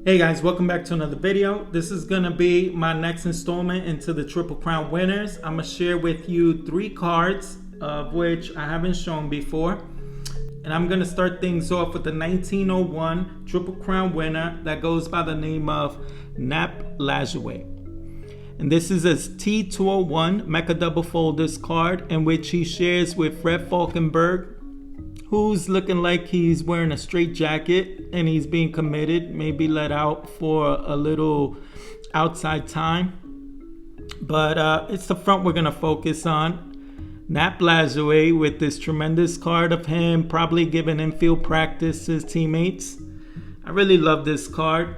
Hey guys, welcome back to another video. This is gonna be my next installment into the Triple Crown winners. I'm gonna share with you 3 cards of which I haven't shown before. And I'm gonna start things off with the 1901 Triple Crown winner that goes by the name of Lajoie. And this is a T201 Mecha Double Folders card in which he shares with Fred Falkenberg, who's looking like he's wearing a straight jacket and he's being committed, maybe let out for a little outside time. But it's the front we're going to focus on. Lajoie with this tremendous card of him probably giving infield practice to his teammates. I really love this card.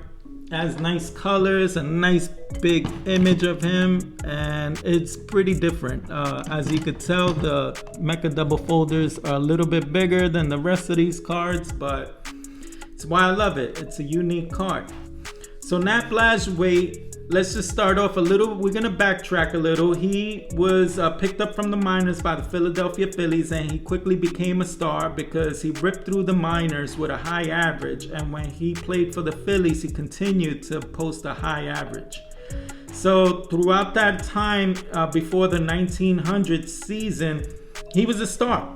It has nice colors, a nice big image of him, and it's pretty different. As you could tell, the Mecha Double Folders are a little bit bigger than the rest of these cards, but it's why I love it. It's a unique card. So Lajoie, let's just start off a little. We're going to backtrack a little. He was picked up from the minors by the Philadelphia Phillies, and he quickly became a star because he ripped through the minors with a high average. And when he played for the Phillies, he continued to post a high average. So throughout that time, before the 1900 season, he was a star.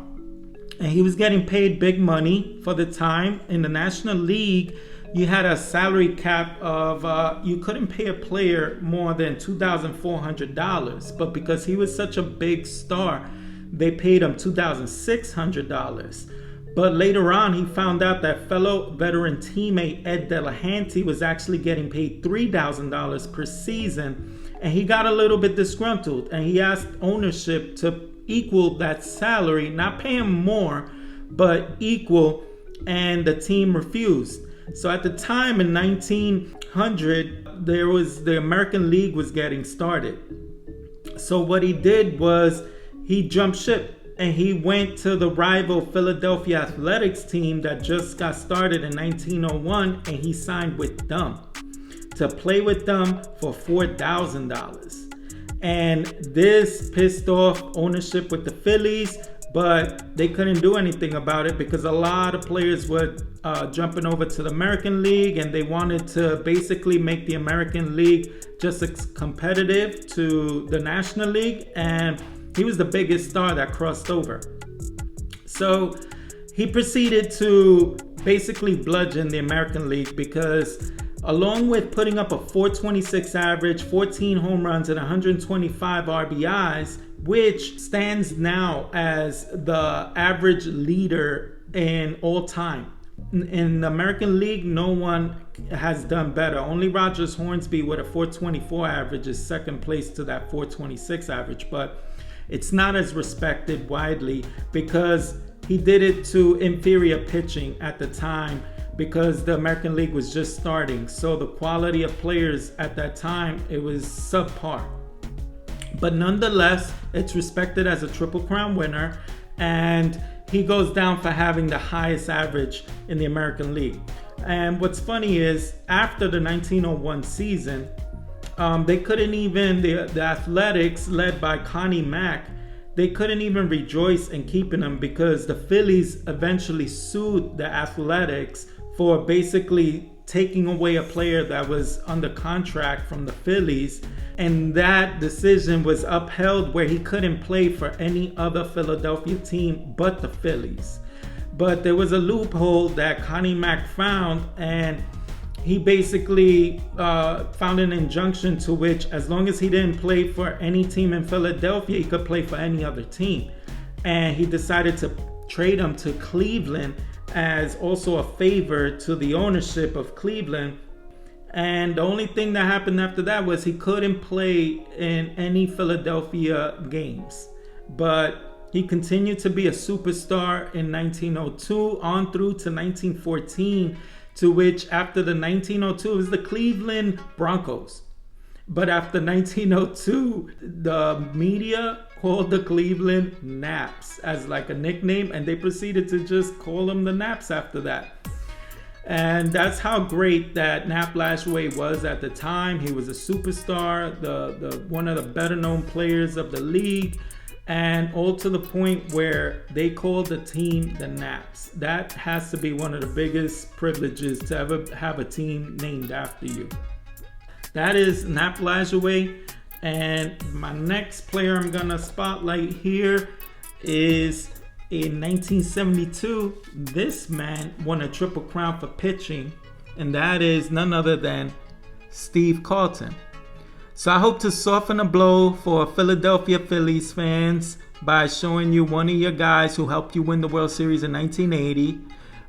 And he was getting paid big money for the time. In the National League, you had a salary cap of, you couldn't pay a player more than $2,400. But because he was such a big star, they paid him $2,600. But later on, he found out that fellow veteran teammate Ed Delahanty was actually getting paid $3,000 per season. And he got a little bit disgruntled. And he asked ownership to equal that salary, not pay him more, but equal. And the team refused. So at the time in 1900, the American League was getting started. So what he did was he jumped ship and he went to the rival Philadelphia Athletics team that just got started in 1901, and he signed with them to play with them for $4,000. And this pissed off ownership with the Phillies, but they couldn't do anything about it because a lot of players were jumping over to the American League, and they wanted to basically make the American League just as competitive to the National League, and he was the biggest star that crossed over. So he proceeded to basically bludgeon the American League because along with putting up a .426 average, 14 home runs, and 125 RBIs, which stands now as the average leader in all time. In the American League, no one has done better. Only Rogers Hornsby with a .424 average is second place to that .426 average, but it's not as respected widely because he did it to inferior pitching at the time because the American League was just starting. So the quality of players at that time, it was subpar. But nonetheless, it's respected as a Triple Crown winner, and he goes down for having the highest average in the American League. And what's funny is after the 1901 season, they couldn't even, the Athletics led by Connie Mack, they couldn't even rejoice in keeping him because the Phillies eventually sued the Athletics for basically taking away a player that was under contract from the Phillies. And that decision was upheld where he couldn't play for any other Philadelphia team but the Phillies. But there was a loophole that Connie Mack found, and he basically found an injunction to which as long as he didn't play for any team in Philadelphia, he could play for any other team. And he decided to trade him to Cleveland as also a favor to the ownership of Cleveland. And the only thing that happened after that was he couldn't play in any Philadelphia games. But he continued to be a superstar in 1902 on through to 1914, to which after the 1902 it was the Cleveland Broncos. But after 1902, the media called the Cleveland Naps as like a nickname, and they proceeded to just call them the Naps after that. And that's how great that Lajoie was at the time. He was a superstar, the one of the better known players of the league. and all to the point where they called the team the Naps. That has to be one of the biggest privileges to ever have a team named after you. That is Nap Lajoie. And my next player I'm gonna spotlight here is in 1972. This man won a Triple Crown for pitching, and that is none other than Steve Carlton. So I hope to soften the blow for Philadelphia Phillies fans by showing you one of your guys who helped you win the World Series in 1980.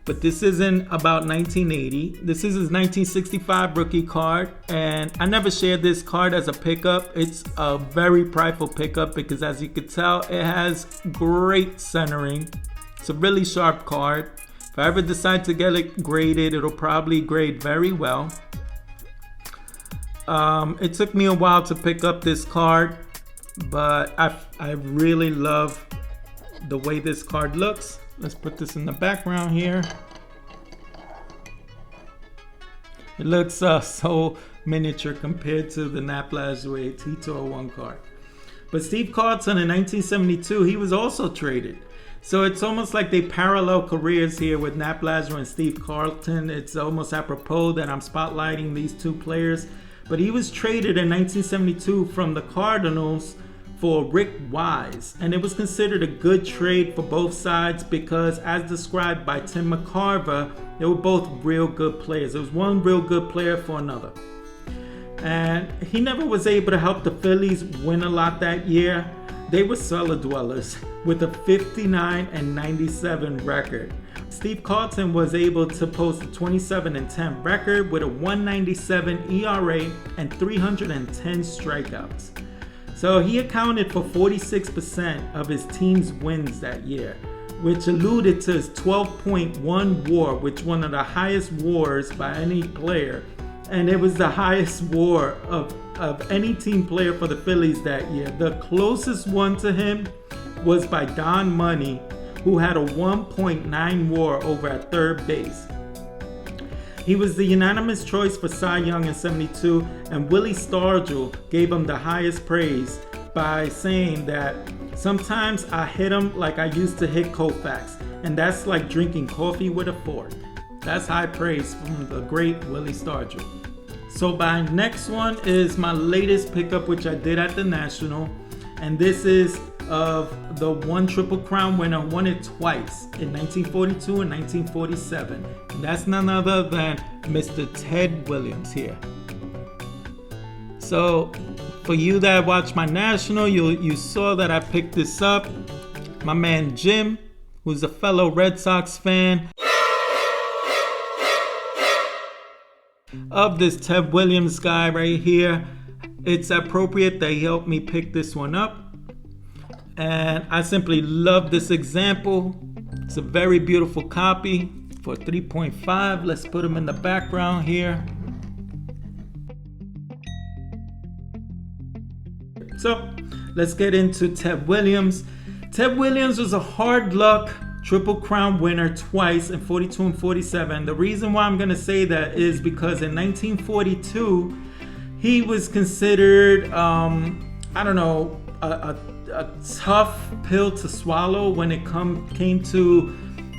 But this isn't about 1980. This is his 1965 rookie card. And I never shared this card as a pickup. It's a very prideful pickup because, as you can tell, it has great centering. It's a really sharp card. If I ever decide to get it graded, it'll probably grade very well. It took me a while to pick up this card, but I really love the way this card looks. Let's put this in the background here. It looks so miniature compared to the Nap Lajoie T201 card. But Steve Carlton in 1972, he was also traded. So it's almost like they parallel careers here with Nap Lajoie and Steve Carlton. It's almost apropos that I'm spotlighting these two players. But he was traded in 1972 from the Cardinals for Rick Wise. And it was considered a good trade for both sides because, as described by Tim McCarver, they were both real good players. There was one real good player for another. And he never was able to help the Phillies win a lot that year. They were cellar dwellers with a 59-97 record. Steve Carlton was able to post a 27-10 record with a 197 ERA and 310 strikeouts. So he accounted for 46% of his team's wins that year, which alluded to his 12.1 WAR, which was one of the highest WARs by any player. And it was the highest WAR of any team player for the Phillies that year. The closest one to him was by Don Money, who had a 1.9 WAR over at third base. He was the unanimous choice for Cy Young in 72, and Willie Stargell gave him the highest praise by saying that sometimes I hit him like I used to hit Koufax, and that's like drinking coffee with a fork. That's high praise from the great Willie Stargell. So my next one is my latest pickup, which I did at the National, and this is of the one Triple Crown winner, won it twice in 1942 and 1947. And that's none other than Mr. Ted Williams here. So for you that watched my National, you saw that I picked this up. My man Jim, who's a fellow Red Sox fan, of this Ted Williams guy right here. It's appropriate that he helped me pick this one up. And I simply love this example. It's a very beautiful copy for 3.5. Let's put him in the background here. So let's get into Ted Williams. Ted Williams was a hard luck Triple Crown winner twice in 42 and 47. The reason why I'm going to say that is because in 1942, he was considered, a tough pill to swallow when it came to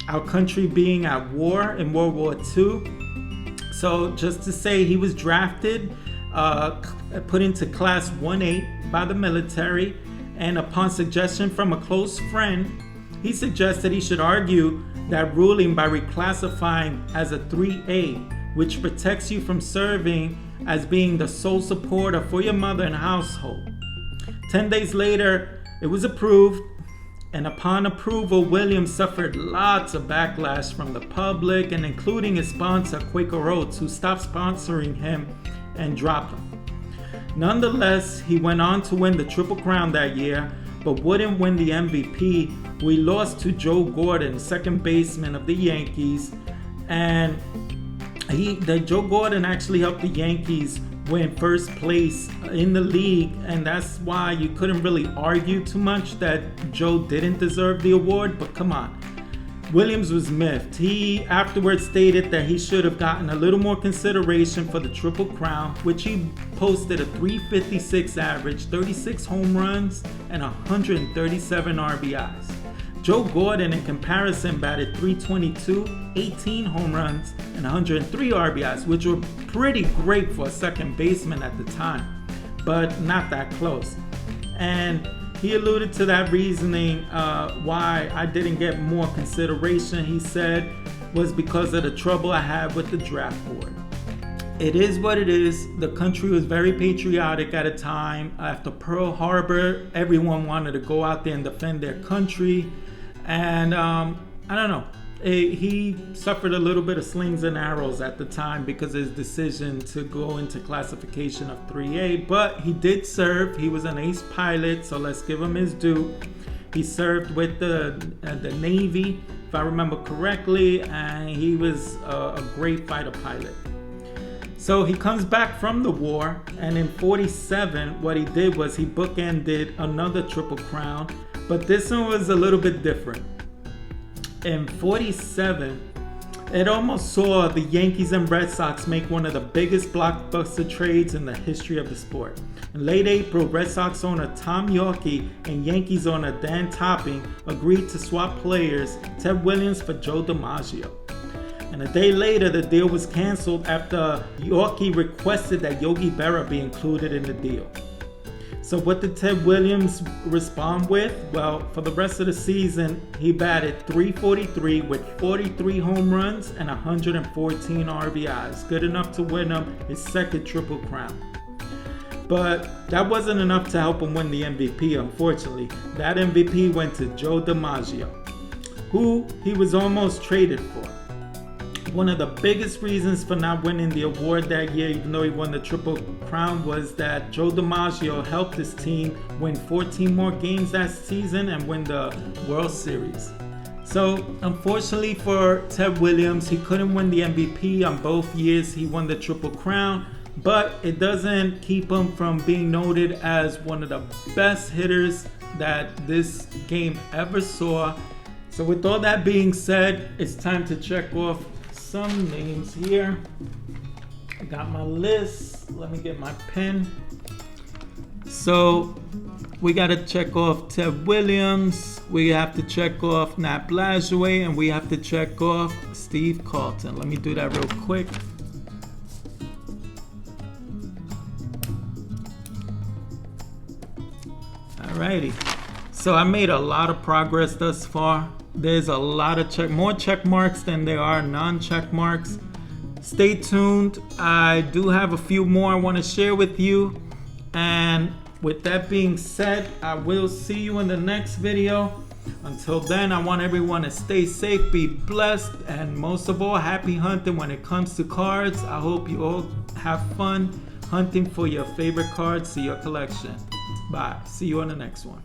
our country being at war in World War II. So just to say, he was drafted, put into Class 1A by the military, and upon suggestion from a close friend, he suggested he should argue that ruling by reclassifying as a 3A, which protects you from serving as being the sole supporter for your mother and household. 10 days later, it was approved, and upon approval, Williams suffered lots of backlash from the public, and including his sponsor, Quaker Oats, who stopped sponsoring him and dropped him. Nonetheless, he went on to win the Triple Crown that year, but wouldn't win the MVP. We lost to Joe Gordon, second baseman of the Yankees, and Joe Gordon actually helped the Yankees win first place in the league, and that's why you couldn't really argue too much that Joe didn't deserve the award. But come on, Williams was miffed. He afterwards stated that he should have gotten a little more consideration for the Triple Crown, which he posted a .356 average, 36 home runs, and 137 RBIs. Joe Gordon, in comparison, batted .322, 18 home runs, and 103 RBIs, which were pretty great for a second baseman at the time, but not that close. And he alluded to that reasoning why I didn't get more consideration, he said, was because of the trouble I had with the draft board. It is what it is. The country was very patriotic at a time. After Pearl Harbor, everyone wanted to go out there and defend their country. And I don't know. He suffered a little bit of slings and arrows at the time because of his decision to go into classification of 3A, but he did serve. He was an ace pilot, so let's give him his due. He served with the Navy, if I remember correctly, and he was a great fighter pilot. So he comes back from the war, and in 47, what he did was he bookended another Triple Crown, but this one was a little bit different. In 47, it almost saw the Yankees and Red Sox make one of the biggest blockbuster trades in the history of the sport. In late April, Red Sox owner Tom Yawkey and Yankees owner Dan Topping agreed to swap players Ted Williams for Joe DiMaggio. And a day later, the deal was canceled after Yawkey requested that Yogi Berra be included in the deal. So what did Ted Williams respond with? Well, for the rest of the season, he batted .343 with 43 home runs and 114 RBIs. Good enough to win him his second Triple Crown. But that wasn't enough to help him win the MVP, unfortunately. That MVP went to Joe DiMaggio, who he was almost traded for. One of the biggest reasons for not winning the award that year, even though he won the Triple Crown, was that Joe DiMaggio helped his team win 14 more games that season and win the World Series. So, unfortunately for Ted Williams, he couldn't win the MVP on both years he won the Triple Crown, but it doesn't keep him from being noted as one of the best hitters that this game ever saw. So with all that being said, it's time to check off some names here. I got my list. Let me get my pen. So we got to check off Ted Williams. We have to check off Nat Lajoie, and we have to check off Steve Carlton. Let me do that real quick. Alrighty. So I made a lot of progress thus far. There's a lot of more check marks than there are non-check marks. Stay tuned. I do have a few more I want to share with you. And with that being said, I will see you in the next video. Until then, I want everyone to stay safe, be blessed, and most of all, happy hunting when it comes to cards. I hope you all have fun hunting for your favorite cards to your collection. Bye. See you on the next one.